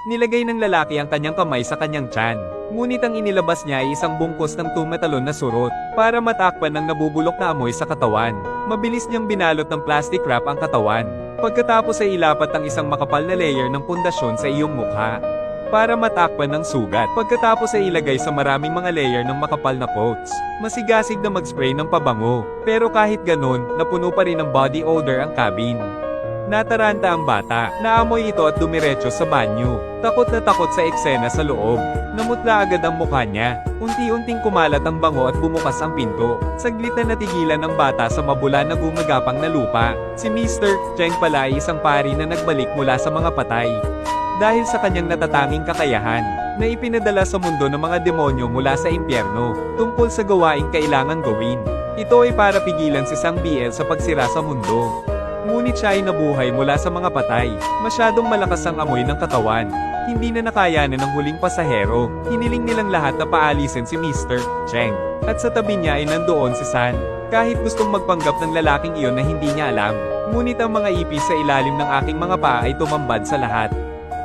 Nilagay ng lalaki ang kanyang kamay sa kanyang tiyan. Ngunit ang inilabas niya ay isang bungkos ng tumatalon na surot, para matakpan ng nabubulok na amoy sa katawan. Mabilis niyang binalot ng plastic wrap ang katawan. Pagkatapos ay ilapat ang isang makapal na layer ng pundasyon sa iyong mukha, para matakpan ng sugat. Pagkatapos ay ilagay sa maraming mga layer ng makapal na coats. Masigasig na mag-spray ng pabango. Pero kahit ganun, napuno pa rin ng body odor ang cabin. Nataranta ang bata. Naamoy ito at dumiretso sa banyo. Takot na takot sa eksena sa loob. Namutla agad ang mukha niya. Unti-unting kumalat ang bango at bumukas ang pinto. Saglit na natigilan ng bata sa mabula na gumagapang na lupa. Si Mr. Cheng pala ay isang pari na nagbalik mula sa mga patay. Dahil sa kanyang natatanging kakayahan, na ipinadala sa mundo ng mga demonyo mula sa impyerno, tungkol sa gawaing kailangan gawin. Ito ay para pigilan si Sang Biel sa pagsira sa mundo. Ngunit siya ay nabuhay mula sa mga patay. Masyadong malakas ang amoy ng katawan. Hindi na nakayanan ng huling pasahero. Hiniling nilang lahat na paalisin si Mr. Cheng. At sa tabi niya ay nandoon si San. Kahit gustong magpanggap ng lalaking iyon na hindi niya alam. Ngunit ang mga ipis sa ilalim ng aking mga paa ay tumambad sa lahat.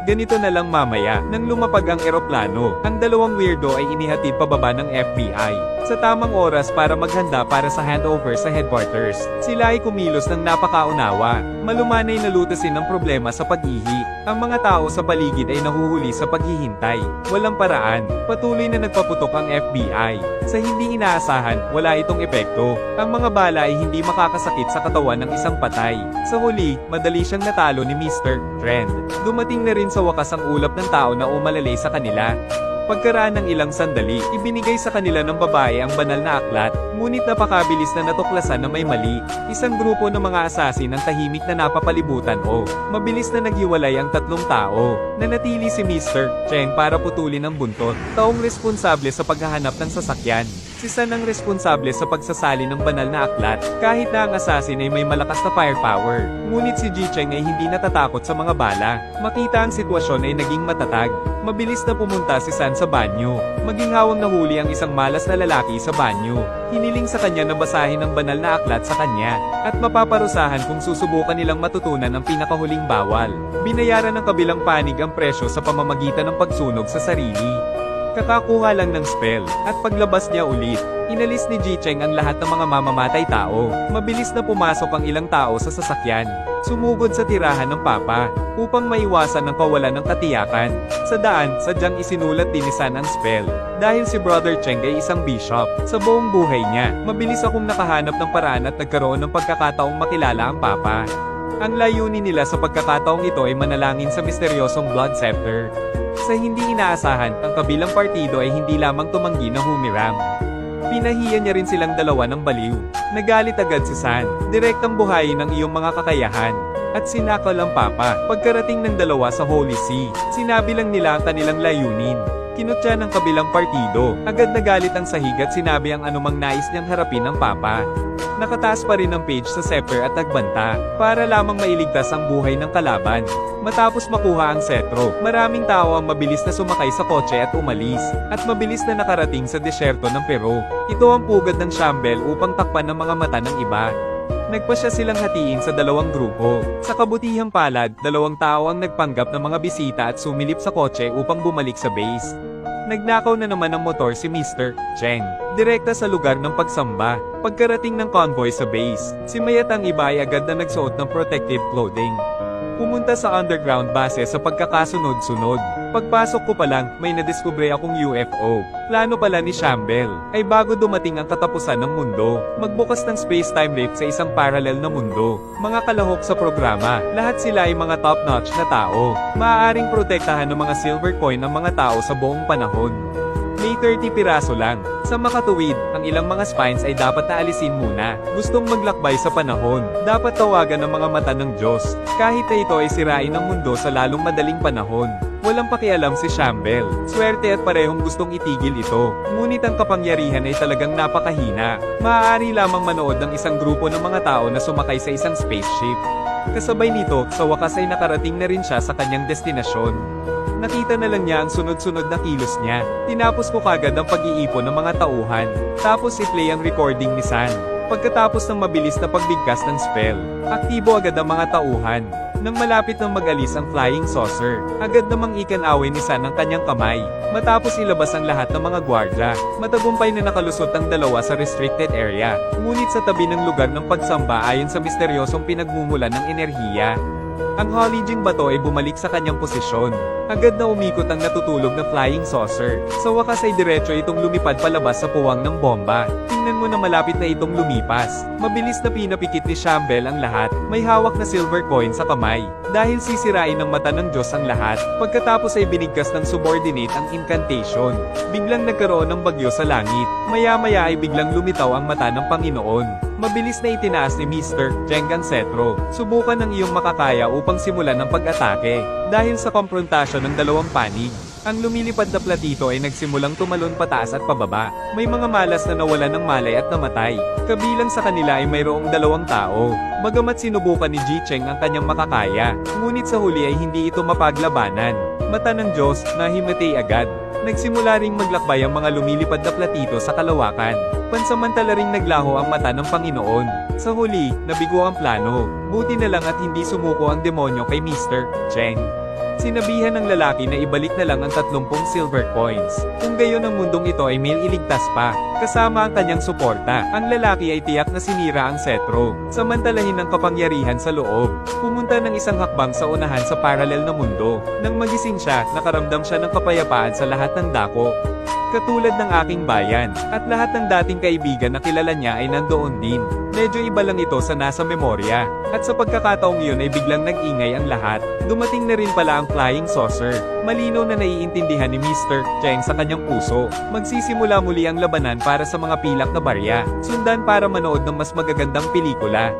Ganito na lang mamaya, nang lumapag ang eroplano, ang dalawang weirdo ay inihatid pababa ng FBI. Sa tamang oras para maghanda para sa handover sa headquarters, sila ay kumilos ng napakaunawa. Malumanay na lutasin ang problema sa pag-ihi. Ang mga tao sa paligid ay nahuhuli sa paghihintay. Walang paraan. Patuloy na nagpaputok ang FBI. Sa hindi inaasahan, wala itong epekto. Ang mga bala ay hindi makakasakit sa katawan ng isang patay. Sa huli, madali siyang natalo ni Mr. Trend. Dumating na rin sa wakas ang ulap ng tao na umalalay sa kanila. Pagkaraan ng ilang sandali, ibinigay sa kanila ng babae ang banal na aklat, ngunit napakabilis na natuklasan na may mali. Isang grupo ng mga asasin ang tahimik na napapalibutan o mabilis na naghiwalay ang tatlong tao. Nanatili si Mr. Cheng para putulin ang buntot, taong responsable sa paghahanap ng sasakyan. Si San ang responsable sa pagsasali ng banal na aklat, kahit na ang asasin ay may malakas na firepower. Ngunit si Ji Cheng ay hindi natatakot sa mga bala. Makita ang sitwasyon ay naging matatag. Mabilis na pumunta si San sa banyo. Maginhawang nahuli ang isang malas na lalaki sa banyo. Hiniling sa kanya na basahin ang banal na aklat sa kanya, at mapaparusahan kung susubukan nilang matutunan ang pinakahuling bawal. Binayaran ng kabilang panig ang presyo sa pamamagitan ng pagsunog sa sarili. Kakakuha lang ng spell, at paglabas niya ulit, inalis ni Ji Cheng ang lahat ng mga mamamatay tao. Mabilis na pumasok ang ilang tao sa sasakyan. Sumugod sa tirahan ng papa, upang maiwasan ang kawalan ng katiyakan. Sa daan, sadyang isinulat din ni San ang spell. Dahil si Brother Cheng ay isang bishop, sa buong buhay niya, mabilis akong nakahanap ng paraan at nagkaroon ng pagkakataong makilala ang papa. Ang layunin nila sa pagkakataong ito ay manalangin sa misteryosong Blood Scepter. Sa hindi inaasahan, ang kabilang partido ay hindi lamang tumanggi na humiram. Pinahiya niya rin silang dalawa ng baliw. Nagalit agad si San. Direktang buhayin ang iyong mga kakayahan. At sinakal ang papa. Pagkarating ng dalawa sa Holy See, sinabi lang nila ang kanilang layunin. Kinutya ng kabilang partido. Agad nagalit ang sahig at sinabi ang anumang nais niyang harapin ng papa. Nakataas pa rin ang page sa scepter at nagbanta, para lamang mailigtas ang buhay ng kalaban. Matapos makuha ang setro, maraming tao ang mabilis na sumakay sa kotse at umalis, at mabilis na nakarating sa desyerto ng Peru. Ito ang pugad ng Shambel upang takpan ng mga mata ng iba. Nagpasya silang hatiin sa dalawang grupo. Sa kabutihang palad, dalawang tao ang nagpanggap ng mga bisita at sumilip sa kotse upang bumalik sa base. Nagnakaw na naman ng motor si Mr. Cheng, direkta sa lugar ng pagsamba. Pagkarating ng convoy sa base, si Mayat ang iba ay agad na nagsuot ng protective clothing. Pumunta sa underground base sa pagkakasunod-sunod. Pagpasok ko pa lang, may nadiskubre akong UFO. Plano pala ni Shambel, ay bago dumating ang katapusan ng mundo, magbukas ng space-time rift sa isang parallel na mundo. Mga kalahok sa programa, lahat sila ay mga top-notch na tao. Maaaring protektahan ng mga silver coin ang mga tao sa buong panahon. May 30 piraso lang. Sa makatuwid, ang ilang mga spines ay dapat na alisin muna. Gustong maglakbay sa panahon, dapat tawagan ng mga mata ng Diyos. Kahit na ito ay sirain ang mundo sa lalong madaling panahon. Walang pakialam si Shambel. Swerte at parehong gustong itigil ito. Ngunit ang kapangyarihan ay talagang napakahina. Maaari lamang manood ng isang grupo ng mga tao na sumakay sa isang spaceship. Kasabay nito, sa wakas ay nakarating na rin siya sa kanyang destinasyon. Nakita na lang niya ang sunod-sunod na kilos niya. Tinapos ko kagad ang pag-iipon ng mga tauhan. Tapos i-play ang recording ni San. Pagkatapos ng mabilis na pagbigkas ng spell, aktibo agad ang mga tauhan. Nang malapit nang mag-alis ang flying saucer, agad namang ikan-away ni San ang kanyang kamay. Matapos ilabas ang lahat ng mga gwardya, matagumpay na nakalusot ang dalawa sa restricted area. Ngunit sa tabi ng lugar ng pagsamba ayon sa misteryosong pinagmumulan ng enerhiya, ang Holijing bato ay bumalik sa kanyang posisyon. Agad na umikot ang natutulog na flying saucer. Sa wakas ay diretso itong lumipad palabas sa puwang ng bomba. Tingnan mo na malapit na itong lumipas. Mabilis na pinapikit ni Shamble ang lahat. May hawak na silver coin sa kamay. Dahil sisirain ng mata ng Diyos ang lahat, pagkatapos ay binigkas ng subordinate ang incantation. Biglang nagkaroon ng bagyo sa langit. Maya-maya ay biglang lumitaw ang mata ng Panginoon. Mabilis na itinaas ni Mr. Cheng ang setro. Subukan ng iyong makakaya upang simulan ng pag-atake. Dahil sa komprontasyon ng dalawang panig, ang lumilipad na platito ay nagsimulang tumalon pataas at pababa. May mga malas na nawalan ng malay at namatay. Kabilang sa kanila ay mayroong 2 tao. Bagamat sinubukan ni Ji Cheng ang kanyang makakaya, ngunit sa huli ay hindi ito mapaglabanan. Mata ng Diyos, nahimatay agad. Nagsimula ring maglakbay ang mga lumilipad na platito sa kalawakan. Pansamantala ring naglaho ang mata ng Panginoon. Sa huli, nabigo ang plano. Buti na lang at hindi sumuko ang demonyo kay Mr. Cheng. Sinabihan ng lalaki na ibalik na lang ang 30 silver coins. Kung gayon ang mundong ito ay may iligtas pa. Kasama ang kanyang suporta, ang lalaki ay tiyak na sinira ang setro. Samantalahin ng kapangyarihan sa loob. Pumunta ng isang hakbang sa unahan sa paralel na mundo. Nang magising siya, nakaramdam siya ng kapayapaan sa lahat ng dako. Katulad ng aking bayan, at lahat ng dating kaibigan na kilala niya ay nandoon din. Medyo iba lang ito sa nasa memorya, at sa pagkakataong yun ay biglang nag-ingay ang lahat. Dumating na rin pala ang flying saucer. Malinaw na naiintindihan ni Mr. Cheng sa kanyang puso. Magsisimula muli ang labanan para sa mga pilak na barya. Sundan para manood ng mas magagandang pelikula.